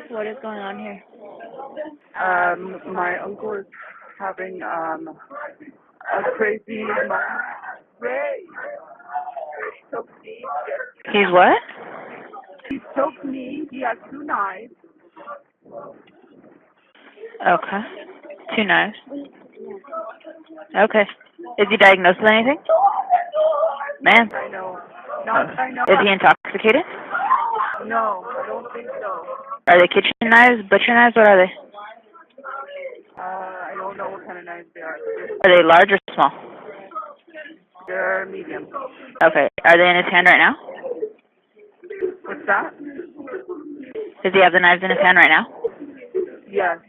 What is going on here? My uncle is having a crazy Ray. He's what? He choked me. He has 2 knives. Okay. 2 knives. Okay. Is he diagnosed with anything? Man. I know. I know. Is he intoxicated? No, I don't think so. Are they kitchen knives, butcher knives? What are they? I don't know what kind of knives they are. Are they large or small? They're medium. Okay. Are they in his hand right now? What's that? Does he have the knives in his hand right now? Yes.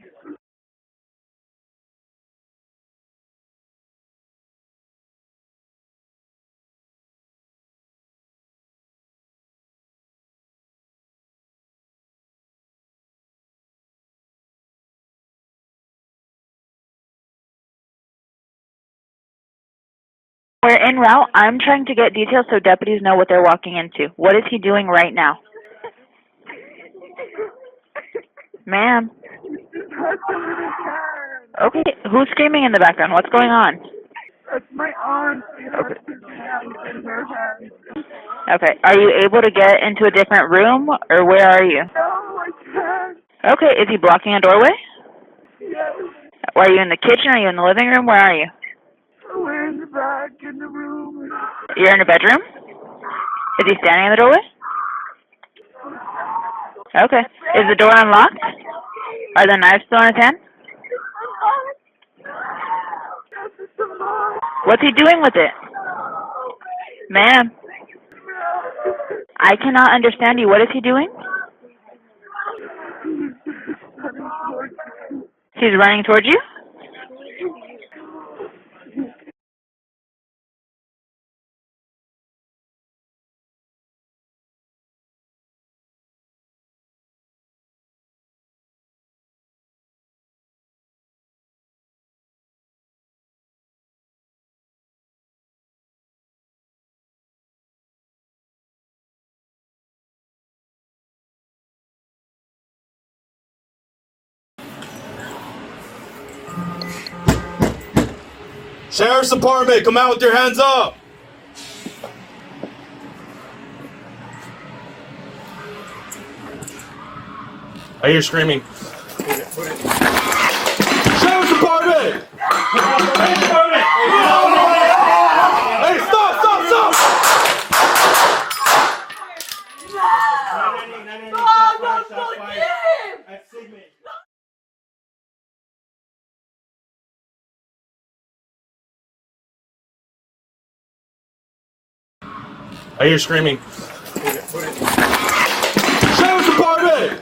We're en route. I'm trying to get details so deputies know what they're walking into. What is he doing right now? Ma'am. Okay, who's screaming in the background? What's going on? It's my aunt. Okay. In her hand. Okay, are you able to get into a different room, or where are you? No, I can't. Okay, is he blocking a doorway? Yes. Are you in the kitchen? Are you in the living room? Where are you? We're in the back in the room. You're in a bedroom? Is he standing in the doorway? Okay. Is the door unlocked? Are the knives still in his hand? What's he doing with it? Ma'am, I cannot understand you. What is he doing? He's running towards you? Sheriff's Department, come out with your hands up! I hear screaming. Sheriff's Department! Sheriff's Department! Hey, stop! That's Sigman. I hear screaming. Sheriff's Department! Sheriff's Department!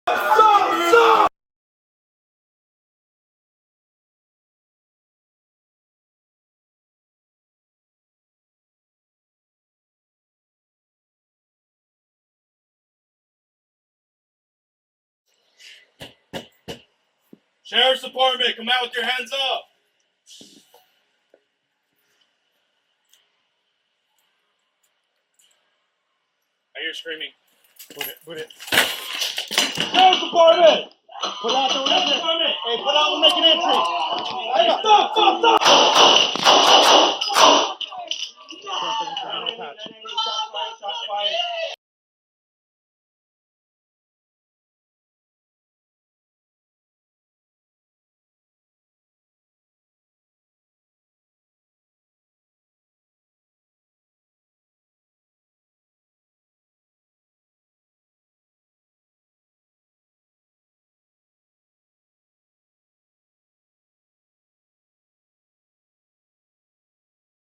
Stop! Sheriff's Department, come out with your hands up! I hear screaming. Put it. Sheriff's Department! Put out the window. Hey, put out, we're making entry. Hey, stop!